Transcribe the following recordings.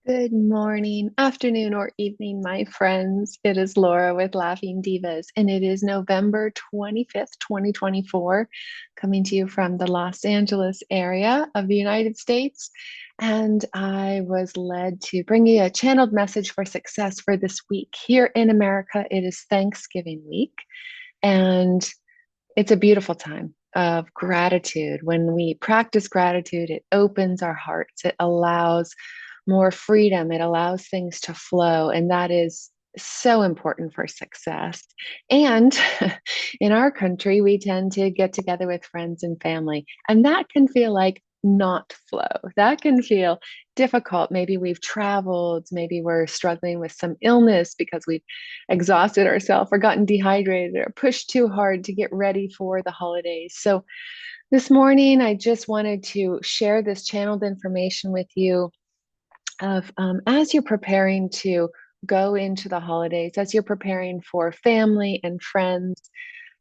Good morning, afternoon, or evening, my friends. It is Laura with Laughing Divas, and it is November 25th, 2024, coming to you from the Los Angeles area of the United States. And I was led to bring you a channeled message for success for this week. Here in America, it is Thanksgiving week, and it's a beautiful time of gratitude. When we practice gratitude, it opens our hearts, it allows more freedom, it allows things to flow. And that is so important for success. And in our country, we tend to get together with friends and family, and that can feel like not flow. That can feel difficult. Maybe we've traveled, maybe we're struggling with some illness because we've exhausted ourselves or gotten dehydrated or pushed too hard to get ready for the holidays. So this morning, I just wanted to share this channeled information with you of as you're preparing to go into the holidays, as you're preparing for family and friends,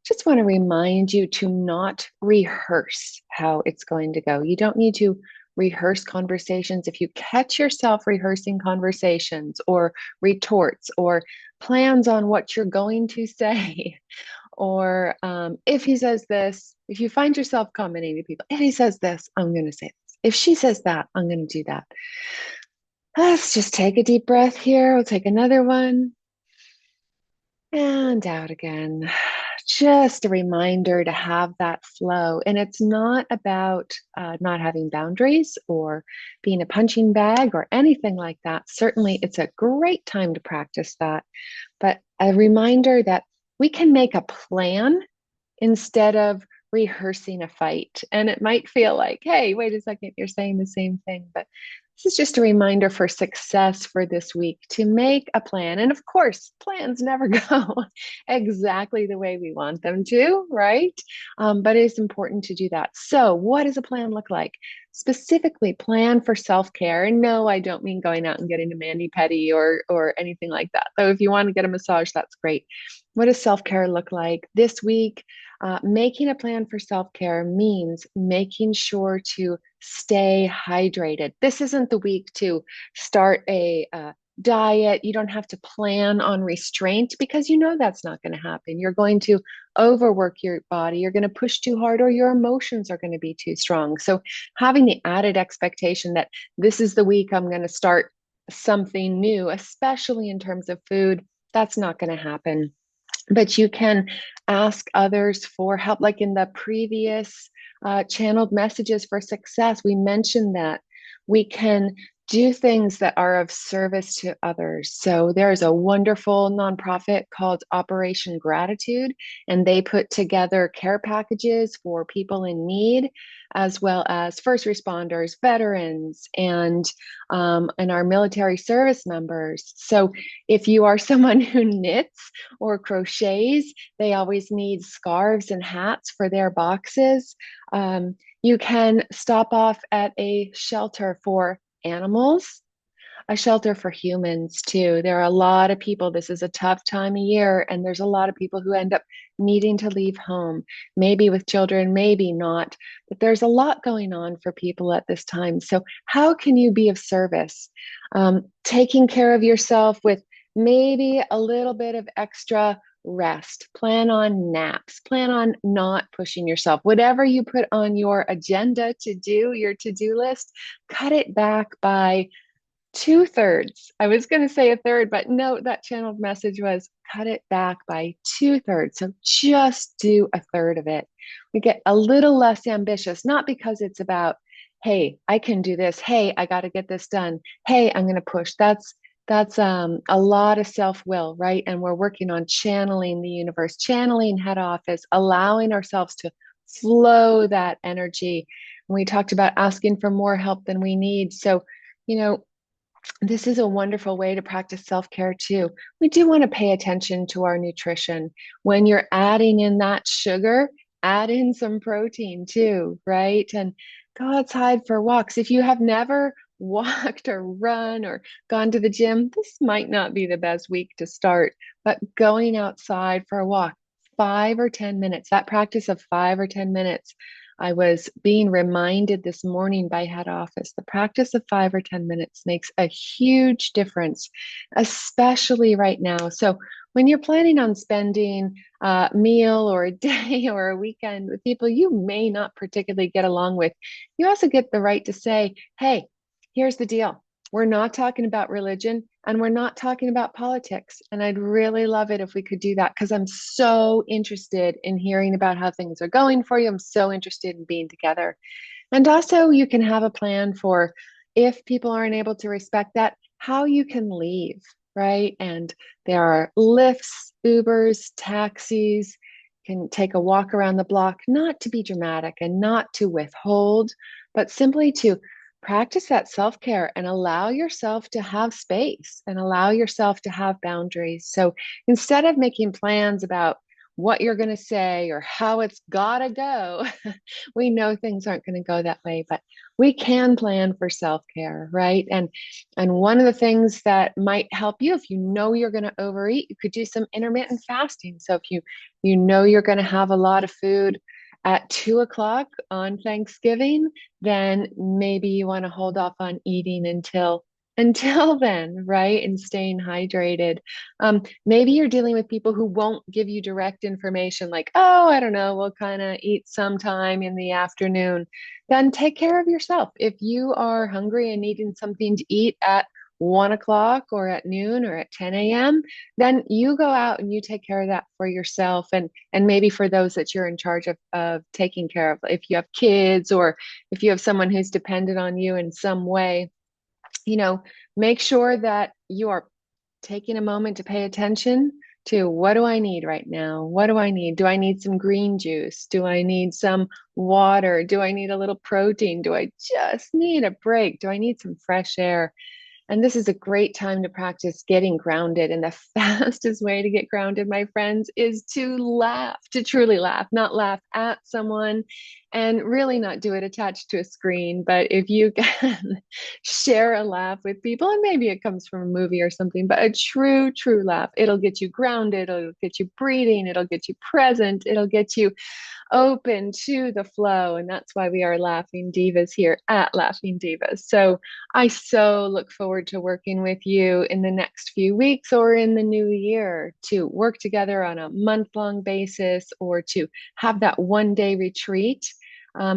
just want to remind you to not rehearse how it's going to go. You don't need to rehearse conversations. If you catch yourself rehearsing conversations or retorts or plans on what you're going to say, or if he says this, if you find yourself commenting to people, if he says this, I'm going to say this. If she says that, I'm going to do that. Let's just take a deep breath here. We'll take another one and out again. Just a reminder to have that flow. And it's not about not having boundaries or being a punching bag or anything like that. Certainly, it's a great time to practice that. But a reminder that we can make a plan instead of rehearsing a fight. And it might feel like, hey, wait a second, you're saying the same thing. But this is just a reminder for success for this week to make a plan. And of course, plans never go exactly the way we want them to, right? But it's important to do that. So, what does a plan look like? Specifically, plan for self-care. And no, I don't mean going out and getting a mani-pedi or anything like that. Though if you want to get a massage, that's great. What does self-care look like this week? Making a plan for self-care means making sure to stay hydrated. This isn't the week to start a diet. You don't have to plan on restraint because you know that's not going to happen. You're going to overwork your body. You're going to push too hard, or your emotions are going to be too strong. So, having the added expectation that this is the week I'm going to start something new, especially in terms of food, that's not going to happen. But you can ask others for help. Like in the previous channeled messages for success, we mentioned that we can do things that are of service to others. So there's a wonderful nonprofit called Operation Gratitude, and they put together care packages for people in need, as well as first responders, veterans, and our military service members. So if you are someone who knits or crochets, they always need scarves and hats for their boxes. You can stop off at a shelter for animals, a shelter for humans too. There are a lot of people, this is a tough time of year, and there's a lot of people who end up needing to leave home, maybe with children, maybe not. But there's a lot going on for people at this time. So, how can you be of service? Taking care of yourself with maybe a little bit of extra rest. Plan on naps. Plan on not pushing yourself. Whatever you put on your agenda to do, your to do list, cut it back by two-thirds. I was going to say a third, but no, that channeled message was cut it back by two-thirds. So just do a third of it. We get a little less ambitious, not because it's about, hey, I can do this. Hey, I got to get this done. Hey, I'm going to push. That's a lot of self-will, right? And we're working on channeling the universe, channeling head office, allowing ourselves to flow that energy. And we talked about asking for more help than we need. So, you know, this is a wonderful way to practice self-care too. We do want to pay attention to our nutrition. When you're adding in that sugar, add in some protein too, right? And go outside for walks. If you have never walked or run or gone to the gym, this might not be the best week to start, but going outside for a walk, 5 or 10 minutes, that practice of 5 or 10 minutes I was being reminded this morning by head office, the practice of 5 or 10 minutes makes a huge difference, especially right now. So when you're planning on spending a meal or a day or a weekend with people you may not particularly get along with, you also get the right to say, hey, here's the deal. We're not talking about religion and we're not talking about politics. And I'd really love it if we could do that because I'm so interested in hearing about how things are going for you. I'm so interested in being together. And also, you can have a plan for if people aren't able to respect that, how you can leave, right? And there are lifts, Ubers, taxis, can take a walk around the block, not to be dramatic and not to withhold, but simply to practice that self care and allow yourself to have space and allow yourself to have boundaries. So instead of making plans about what you're going to say or how it's got to go, we know things aren't going to go that way, but we can plan for self-care, right? And one of the things that might help you if you know you're going to overeat, you could do some intermittent fasting. So if you know you're going to have a lot of food at 2 o'clock on Thanksgiving, then maybe you want to hold off on eating until then, right? And staying hydrated. Maybe you're dealing with people who won't give you direct information, like, oh, I don't know, we'll kind of eat sometime in the afternoon. Then take care of yourself. If you are hungry and needing something to eat at 1 o'clock or at noon or at 10 a.m., then you go out and you take care of that for yourself and maybe for those that you're in charge of taking care of. If you have kids or if you have someone who's dependent on you in some way, you know, make sure that you are taking a moment to pay attention to what do I need right now? What do I need? Do I need some green juice? Do I need some water? Do I need a little protein? Do I just need a break? Do I need some fresh air? And this is a great time to practice getting grounded. And the fastest way to get grounded, my friends, is to laugh, to truly laugh, not laugh at someone and really not do it attached to a screen. But if you can share a laugh with people, and maybe it comes from a movie or something, but a true, true laugh, it'll get you grounded, it'll get you breathing, it'll get you present, it'll get you open to the flow. And that's why we are Laughing Divas here at Laughing Divas. So I so look forward to working with you in the next few weeks or in the new year to work together on a month-long basis or to have that one-day retreat.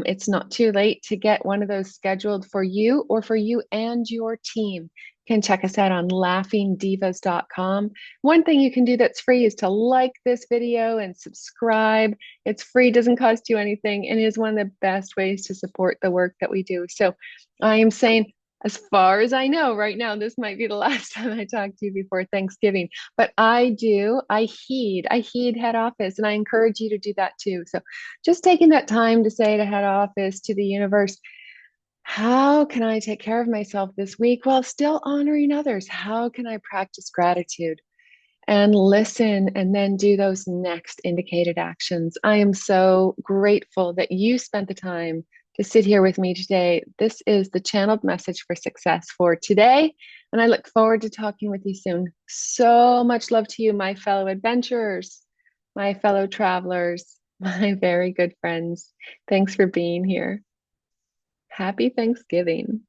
It's not too late to get one of those scheduled for you or for you and your team. You can check us out on laughingdivas.com. One thing you can do that's free is to like this video and subscribe. It's free, doesn't cost you anything, and is one of the best ways to support the work that we do. So I am saying, as far as I know right now, this might be the last time I talk to you before Thanksgiving, but I heed head office, and I encourage you to do that too. So just taking that time to say to head office, to the universe, how can I take care of myself this week while still honoring others? How can I practice gratitude? And listen and then do those next indicated actions. I am so grateful that you spent the time to sit here with me today. This is the channeled message for success for today. And I look forward to talking with you soon. So much love to you, my fellow adventurers, my fellow travelers, my very good friends. Thanks for being here. Happy Thanksgiving.